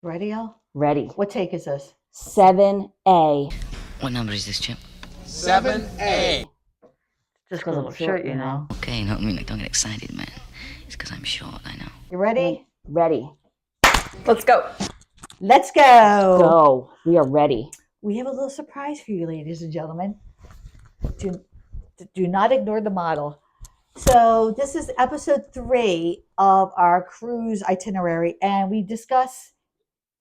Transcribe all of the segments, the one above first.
Ready, Al? Ready. What take is this? 7A. What number is this, Chip? 7A. Just 'cause a I'm little short, shirt, you know. Okay, no, I mean, like, don't get excited, man. It's because I'm short, I know. You ready? Ready. Let's go. Let's go. Go. We are ready. We have a little surprise for you, ladies and gentlemen. Do not ignore the model. So this is episode 3 of our cruise itinerary, and we discuss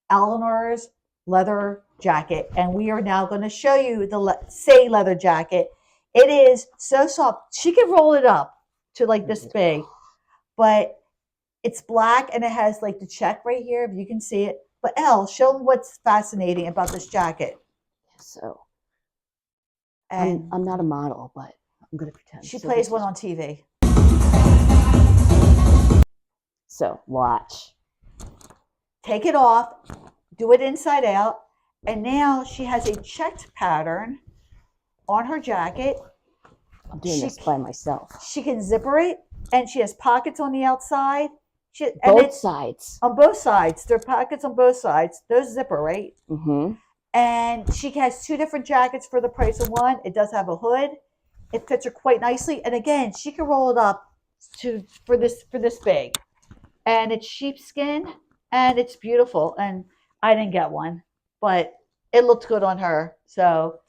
Eleanor's leather jacket, and we are now going to show you the Say leather jacket. It is so soft. She can roll it up to like this big, but it's black and it has like the check right here, if you can see it. But Elle, show them what's fascinating about this jacket. So And I'm not a model, but I'm going to pretend. she So plays this one is- on TV. So watch. Take it off, do it inside out, and now she has a checked pattern on her jacket. I'm doing this by myself. She can zipper it, and she has pockets on the outside. And Both sides. on both sides. There are pockets on both sides. Those zipper, right? Mm-hmm. And she has 2 different jackets for the price of one. It does have a hood. It fits her quite nicely, and again, she can roll it up for this big. And it's sheepskin, and it's beautiful. And I didn't get one, but it looked good on her. So,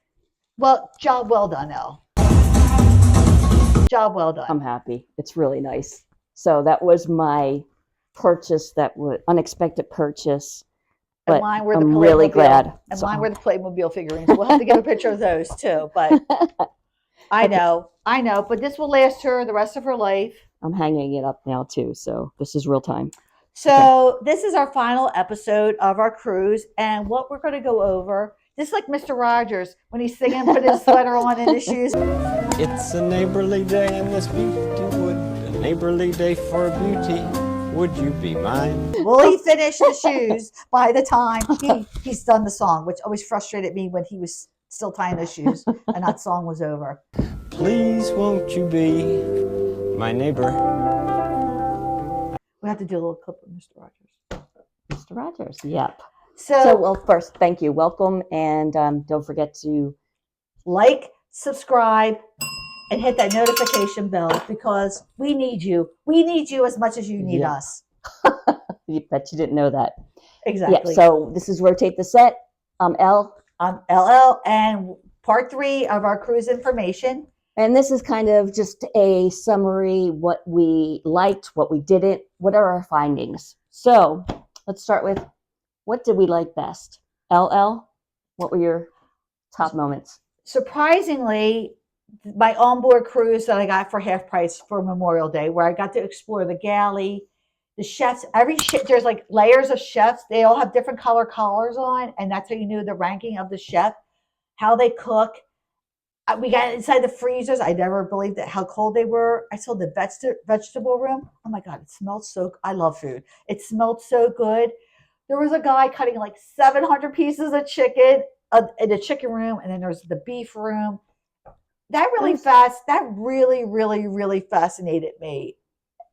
job well done, Elle. Job well done. I'm happy. It's really nice. So that was my purchase. That was unexpected purchase. And But mine were the I'm really Playmobil- glad. And So- mine were the Playmobil figurines. We'll have to get a picture of those too. But I know. But this will last her the rest of her life. I'm hanging it up now too. So this is real time. So this is our final episode of our cruise, and what we're going to go over, just like Mr. Rogers when he's singing, put his sweater on and his shoes. It's a neighborly day in this beauty wood, a neighborly day for beauty. Would you be mine? Will he finish the shoes by the time he's done the song, which always frustrated me when he was still tying those shoes and that song was over. Please won't you be my neighbor? We have to do a little clip of Mr. Rogers. Mr. Rogers. Yep. So, So, well, first, thank you. Welcome. And don't forget to like, subscribe, and hit that notification bell because we need you. We need you as much as you need Yeah. us. you bet you didn't know that. Exactly. Yeah. So this is Rotate the Set. I'm Elle. I'm LL, and part 3 of our cruise information. And this is kind of just a summary, what we liked, what we didn't, what are our findings. So let's start with, what did we like best? LL, what were your top moments? Surprisingly, my onboard cruise that I got for half price for Memorial Day, where I got to explore the galley, the chefs, there's like layers of chefs. They all have different color collars on, and that's how you knew the ranking of the chef, how they cook. We got inside the freezers. I never believed that how cold they were. I saw the vegetable room. Oh my God, it smelled so, I love food. It smelled so good. There was a guy cutting like 700 pieces of chicken in the chicken room, and then there's the beef room. That really fascinated me.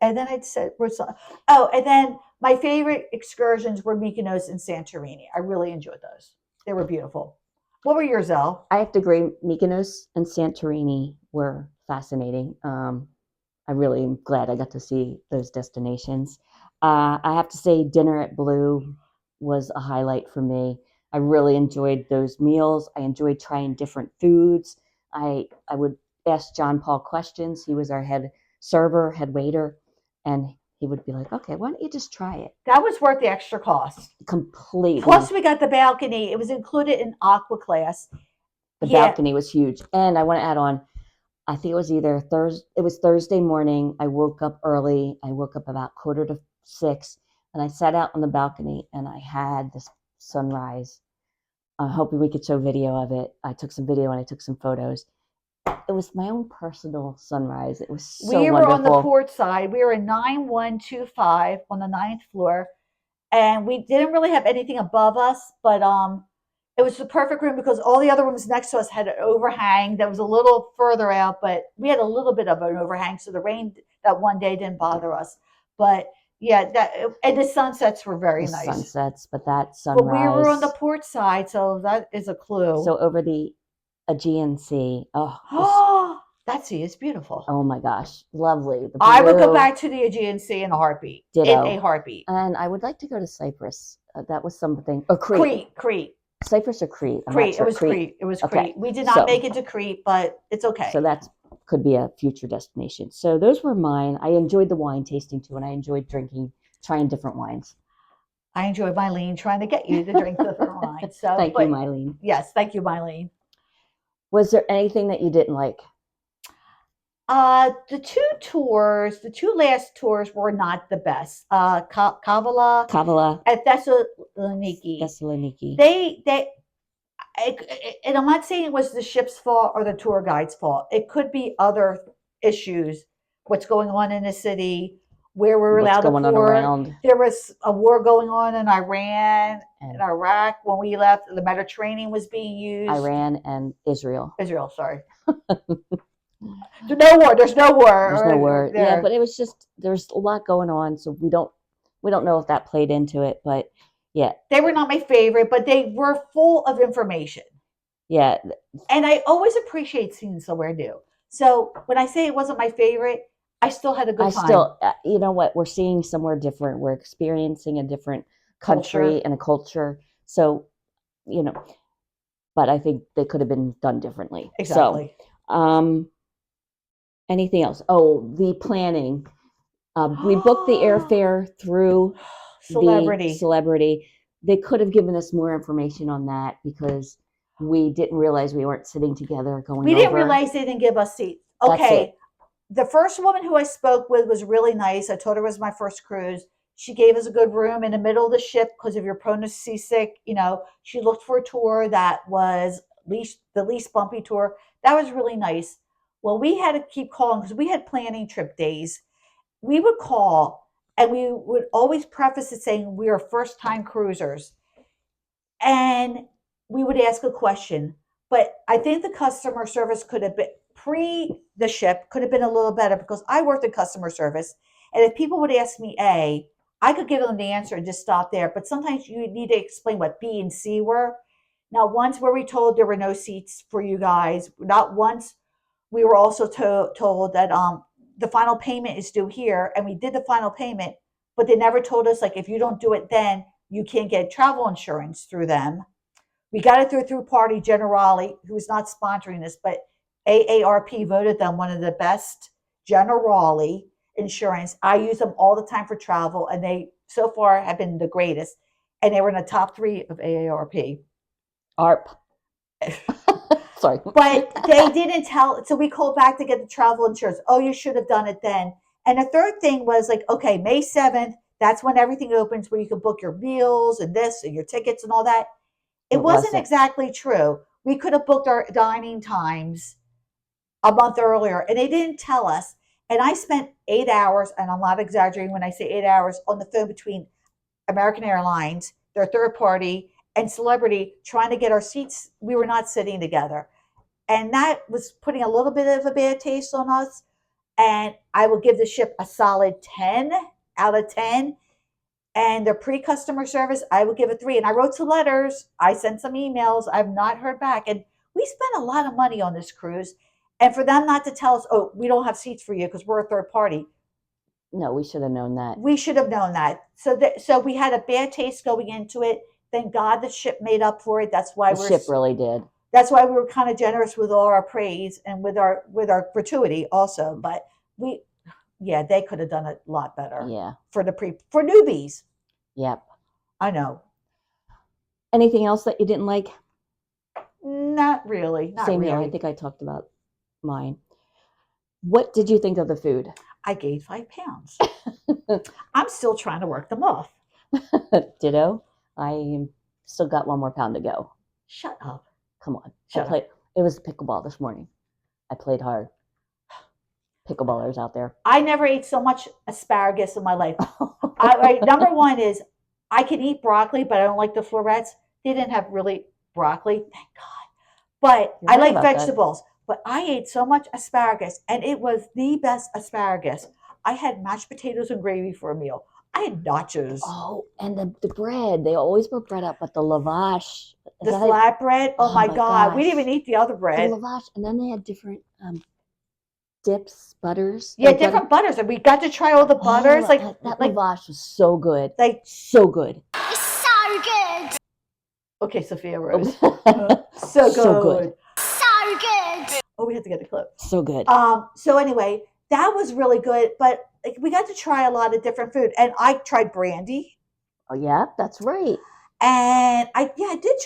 And then and then my favorite excursions were Mykonos and Santorini. I really enjoyed those. They were beautiful. What were yours, Elle? I have to agree, Mykonos and Santorini were fascinating. I really am glad I got to see those destinations. I have to say dinner at Blue was a highlight for me. I really enjoyed those meals. I enjoyed trying different foods. I would ask John Paul questions. He was our head server, head waiter, and he would be like, okay, why don't you just try it? That was worth the extra cost. Completely. Plus, we got the balcony. It was included in Aqua Class. The balcony was huge. And I want to add on, I think it was either Thursday morning. I woke up early. I woke up about 5:45, and I sat out on the balcony and I had this sunrise. I'm hoping we could show video of it. I took some video and I took some photos. It was my own personal sunrise. It was so we were wonderful. on the port side. We were in 9125 on the 9th floor, and we didn't really have anything above us, but it was the perfect room because all the other rooms next to us had an overhang that was a little further out, but we had a little bit of an overhang, so the rain that one day didn't bother us. But Yeah, that and the sunsets were very the nice. sunsets, but that But we were on the sunrise. port side, so that is a clue. So over the Aegean Sea. Oh, Oh, that sea is beautiful. oh my gosh, lovely. The I would go blue, back to the Aegean Sea in a heartbeat. In ditto. a heartbeat. And I would like to go to Cyprus. That was something. Or Crete. Crete. Cyprus or Crete? I'm not Crete. It sure. was Crete. It was Okay. Crete. We did not So- make it to Crete, but it's okay. So that could be a future destination. So those were mine. I enjoyed the wine tasting too, and I enjoyed trying different wines. I enjoyed Mylene trying to get you to drink different wines. So Thank you, Mylene. Yes, thank you, Mylene. Was there anything that you didn't like? The two last tours were not the best. Kavala Kavala, and Thessaloniki. Thessaloniki. And I'm not saying it was the ship's fault or the tour guide's fault. It could be other issues. What's going on in the city, where we're What's allowed to going on pour. around? There was a war going on in Iran And and Iraq when we left. The Mediterranean was being used. Iran and Israel. Israel, sorry. There's no war. There's no war. There's no word. there. Yeah, but it was just there's a lot going on, so we don't know if that played into it, but yeah, They were not my favorite, but they were full of information. yeah, And I always appreciate seeing somewhere new. So when I say it wasn't my favorite, I still had a good time. you know what? We're seeing somewhere different. We're experiencing a different country Culture. and a culture. So, but I think they could have been done differently. Exactly. So, anything else? Oh, the planning. We booked the airfare through Celebrity. the Celebrity. They could have given us more information on that because we didn't realize we weren't sitting together going We didn't over. realize they didn't give us seats. That's Okay. it. The first woman who I spoke with was really nice. I told her it was my first cruise. She gave us a good room in the middle of the ship because if you're prone to seasick, she looked for a tour that was the least bumpy tour. That was really nice. Well, we had to keep calling because we had planning trip days. We would call and we would always preface it saying we are first time cruisers. And we would ask a question. But I think the customer service could have been pre the ship could have been a little better because I worked in customer service. And if people would ask me A, I could give them the answer and just stop there. But sometimes you need to explain what B and C were. Now, once were we told there were no seats for you guys? Not once. We were also told that the final payment is due here, and we did the final payment, but they never told us like if you don't do it, then you can't get travel insurance through them. We got it through Party Generali, who is not sponsoring this, but AARP voted them one of the best Generali insurance. I use them all the time for travel, and they so far have been the greatest. And they were in the top 3 of AARP. ARP. Sorry. But they didn't tell. So we called back to get the travel insurance. Oh, you should have done it then. And the third thing was like, okay, May 7th, that's when everything opens where you can book your meals and this and your tickets and all that. It wasn't exactly true. We could have booked our dining times a month earlier and they didn't tell us. And I spent 8 hours, and I'm not exaggerating when I say 8 hours, on the phone between American Airlines, their third party, and Celebrity trying to get our seats. We were not sitting together. And that was putting a little bit of a bad taste on us. And I will give the ship a solid 10 out of 10. And the pre-customer service, I would give a 3. And I wrote some letters. I sent some emails. I've not heard back. And we spent a lot of money on this cruise. And for them not to tell us, oh, we don't have seats for you because we're a third party. No, we should have known that. We should have known that. So we had a bad taste going into it. Thank God the ship made up for it. That's why The ship really did. That's why we were kind of generous with all our praise and with our gratuity also. But they could have done it a lot better. Yeah. For newbies. Yep. I know. Anything else that you didn't like? Not really. Same here. I think I talked about mine. What did you think of the food? I gained 5 pounds. I'm still trying to work them off. Ditto. I still got 1 more pound to go. Shut up. Come on. Shut up. It was pickleball this morning. I played hard. Pickleballers out there. I never ate so much asparagus in my life. Number one is I can eat broccoli, but I don't like the florets. They didn't have really broccoli, thank God. But I like vegetables. But I ate so much asparagus, and it was the best asparagus. I had mashed potatoes and gravy for a meal. I had nachos. Oh, and the bread. They always put bread up, but the lavash. The flatbread. Oh, my God. We didn't gosh. even eat the other The bread. lavash, and then they had different dips, butters. Yeah, like different butters. And we got to try all the butters. that lavash was so good. So good. It's so good. Okay, Sophia Rose. So good. So good. So good. Oh, we have to get the clip. So good. So anyway, that was really good. But like, we got to try a lot of different food. And I tried brandy. Oh yeah, that's right. And we did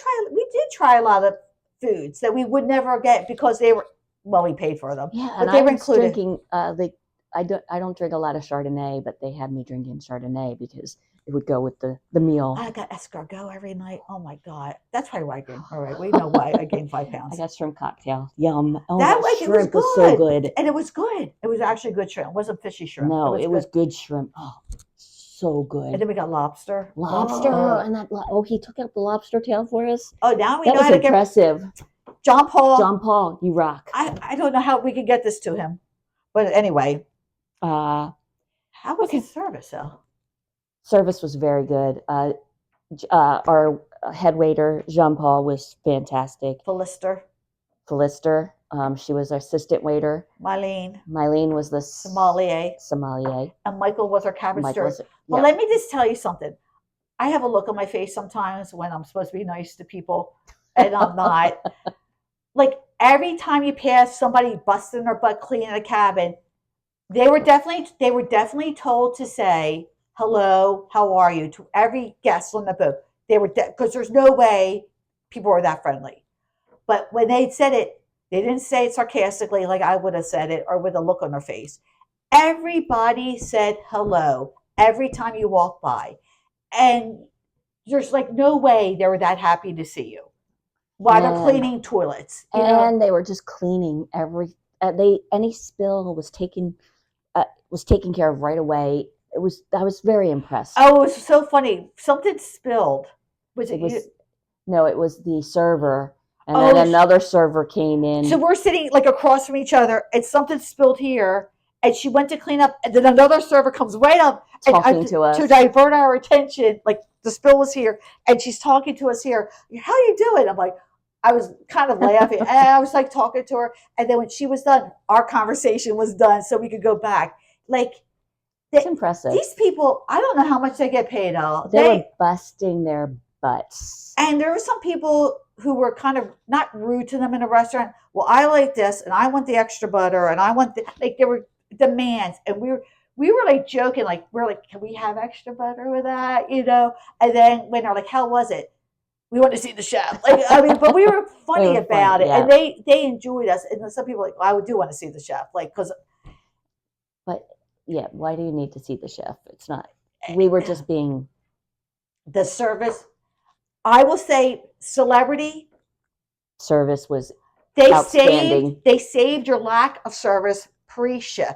try a lot of foods that we would never get because we paid for them. Yeah, but and they I were was included. drinking I don't drink a lot of Chardonnay, but they had me drinking Chardonnay because it would go with the meal. I got escargot every night. Oh my God. That's probably why I gained. All right. We know why I gained 5 pounds. I got shrimp cocktail. Yum. Oh, that shrimp was so good. And it was good. It was actually good shrimp. It wasn't fishy shrimp. No, it was good shrimp. Oh, so good. And then we got lobster. Lobster. Oh. And he took out the lobster tail for us. Oh, now we That know was how to impressive. get John Paul, you rock. I don't know how we could get this to him. But anyway. How was his service though? Service was very good. Our head waiter, Jean Paul, was fantastic. Philister. She was our assistant waiter. Mylene was the sommelier. And Michael was our cabin steward. Well, let me just tell you something. I have a look on my face sometimes when I'm supposed to be nice to people, and I'm not. Like every time you pass somebody busting their butt cleaning a cabin, they were definitely told to say hello, how are you to every guest on the boat. They were because there's no way people were that friendly. But when they said it, they didn't say it sarcastically like I would have said it or with a look on their face. Everybody said hello every time you walk by. And there's like no way they were that happy to see you while they're cleaning toilets. They were just cleaning any spill was taken care of right away. I was very impressed. Oh, it was so funny. Something spilled. It was the server. And then another server came in. So we're sitting like across from each other, and something spilled here, and she went to clean up, and then another server comes right up talking to us to divert our attention. Like the spill was here, and she's talking to us here. How you doing? I'm like, I was kind of laughing, and I was like talking to her, and then when she was done, our conversation was done, so we could go back. Like, it's impressive. These people, I don't know how much they get paid out. They were busting their butts, and there were some people who were kind of not rude to them in a restaurant. Well, I like this, and I want the extra butter, and I want there were demands, and we were like joking, like we're like, can we have extra butter with that, And then when they're like, how was it? We want to see the chef. Like I mean, but we were funny about it, yeah. And they enjoyed us. And some people were like, well, I do want to see the chef, like because. But yeah, why do you need to see the chef? It's not. We were just being. The service. I will say celebrity service was outstanding. They saved your lack of service pre-ship.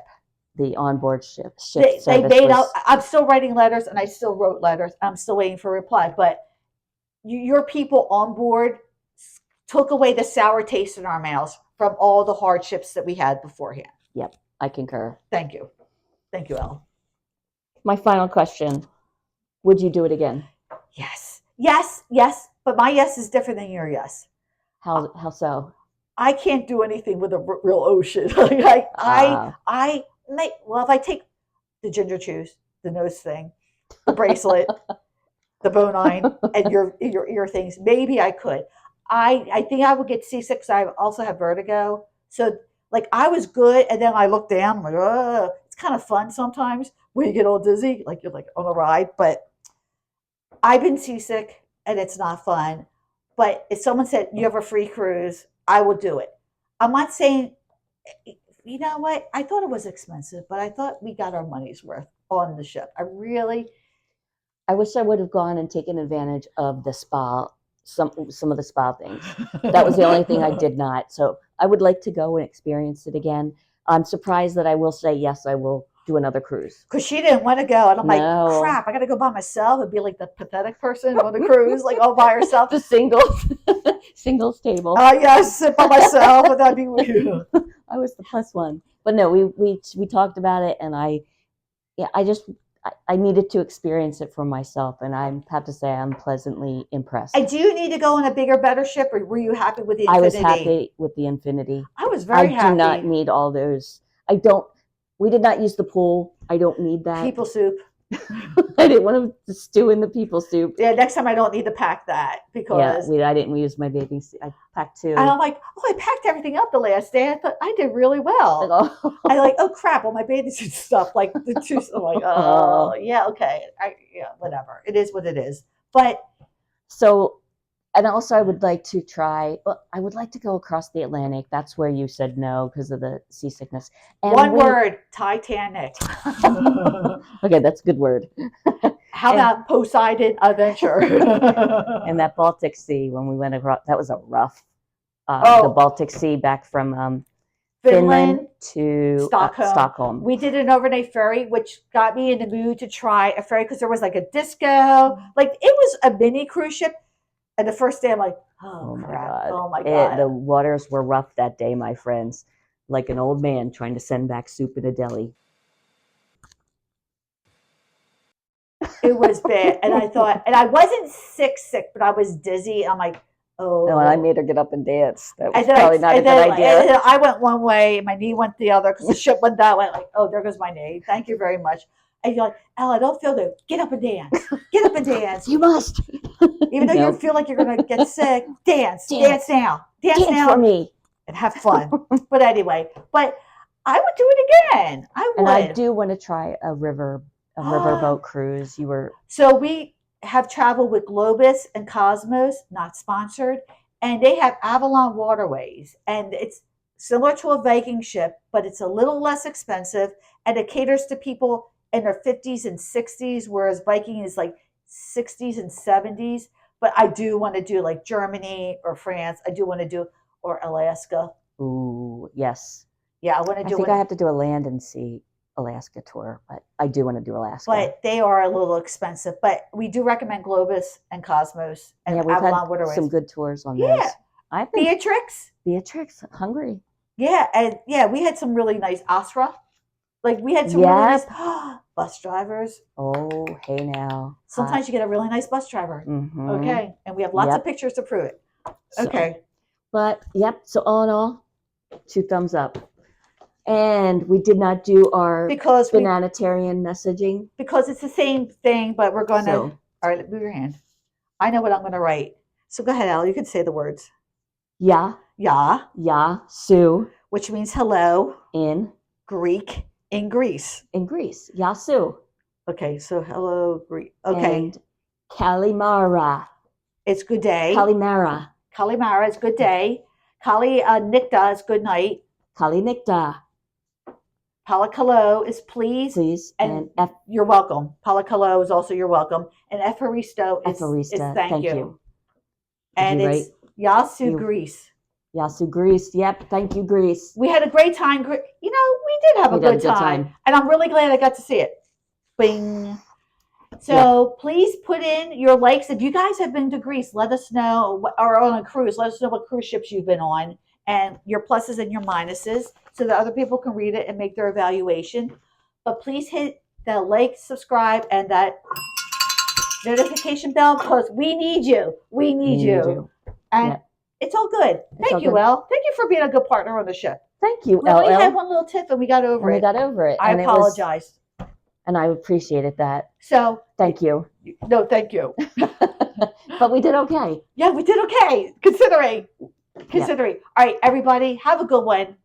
The onboard ship they made out. I'm still writing letters, and I still wrote letters. I'm still waiting for a reply. But your people on board took away the sour taste in our mouths from all the hardships that we had beforehand. Yep, I concur. Thank you, Elle. My final question: would you do it again? Yes, but my yes is different than your yes. How so? I can't do anything with a real ocean. If I take the ginger chews, the nose thing, the bracelet, the bone-ine, and your ear things, maybe I could. I think I would get seasick because I also have vertigo. So like I was good, and then I looked down. I'm like, oh, it's kind of fun sometimes when you get all dizzy, like you're like on a ride, but. I've been seasick, and it's not fun. But if someone said, you have a free cruise, I will do it. I'm not saying, you know what? I thought it was expensive, but I thought we got our money's worth on the ship. I wish I would have gone and taken advantage of the spa, some of the spa things. That was the only thing I did not. So I would like to go and experience it again. I'm surprised that I will say, yes, I will do another cruise. Because she didn't want to go. And I'm like, crap, I got to go by myself and be like the pathetic person on the cruise, like all by herself. The singles table. Yes, sit by myself, but that'd be weird. I was the plus one. But no, we talked about it, and I I needed to experience it for myself, and I have to say I'm pleasantly impressed. Do you need to go on a bigger, better ship, or were you happy with the I Infinity? was happy with the Infinity. I was very happy. I do not need all those. We did not use the pool. I don't need that. People soup. I didn't want to stew in the people soup. Yeah, next time I don't need to pack that because I didn't use my bathing suit. I packed 2. and I'm like, oh, I packed everything up the last day. I thought I did really well. I like, oh crap, all my bathing suit stuff, like the 2. I'm like, oh yeah, okay, whatever. It is what it is. But so, and also I would like to try. Well, I would like to go across the Atlantic. That's where you said no because of the seasickness. And one word, Titanic. Okay, that's a good word. How about Poseidon Adventure? And that Baltic Sea when we went across, that was a rough. The Baltic Sea back from Finland to Stockholm. We did an overnight ferry, which got me in the mood to try a ferry because there was like a disco. Like it was a mini cruise ship. And the first day I'm like, oh crap. God. Oh my God. The waters were rough that day, my friends. Like an old man trying to send back soup in a deli. It was bad. And I thought, and I wasn't sick, but I was dizzy. I'm like, oh. No, and I made her get up and dance. That was probably not a good idea. And I went one way, and my knee went the other because the ship went that way. Like, oh, there goes my knee. Thank you very much. And you're like, Ella, I don't feel good. Get up and dance. Get up and dance. You must. Even though you feel like you're going to get sick, dance now. Dance now. For me. And have fun. But anyway, I would do it again. I would. And I do want to try a riverboat cruise. So we have traveled with Globus and Cosmos, not sponsored, and they have Avalon Waterways, and it's similar to a Viking ship, but it's a little less expensive, and it caters to people in their 50s and 60s, whereas Viking is like 60s and 70s. But I do want to do like Germany or France. I do want to do, or Alaska. Ooh, yes. Yeah, I want to do. I think I have to do a land and sea Alaska tour, but I do want to do Alaska. But they are a little expensive. But we do recommend Globus and Cosmos and we've Avalon had Waterways. some good tours on those. I think Beatrix, Hungary. Yeah, and we had some really nice Asra. Like we had some really nice bus drivers. Oh, hey now. Sometimes you get a really nice bus driver. Mm-hmm. Okay, and we have lots of pictures to prove it. Okay. But so all in all, 2 thumbs up. And we did not do our bananitarian messaging. Because it's the same thing, but we're going to. All right, move your hand. I know what I'm going to write. So go ahead, Al. You can say the words. Ya. Su. Which means hello. In Greek. In Greece. Yasu. Okay, so hello, Greek. Okay. And Kalimara. It's good day. Kalimara is good day. Kali Nikta is good night. Kali Nikta. Palakalo is please. And you're welcome. Palakalo is also you're welcome. And Epharisto is thank you. And it's Yasu Greece. Yasu Greece. Yep. Thank you, Greece. We had a great time. We did have a good time. And I'm really glad I got to see it. Bing. So please put in your likes. If you guys have been to Greece, let us know, or on a cruise, let us know what cruise ships you've been on and your pluses and your minuses so that other people can read it and make their evaluation. But please hit the like, subscribe, and that notification bell because we need you. We need you. And it's all good. Thank you, Elle. Thank you for being a good partner on the ship. Thank you, We only had one little tip and we got over it. I apologize. And I appreciated that. So thank you. No, thank you. But we did okay. Yeah, we did okay. Considering. All right, everybody, have a good one.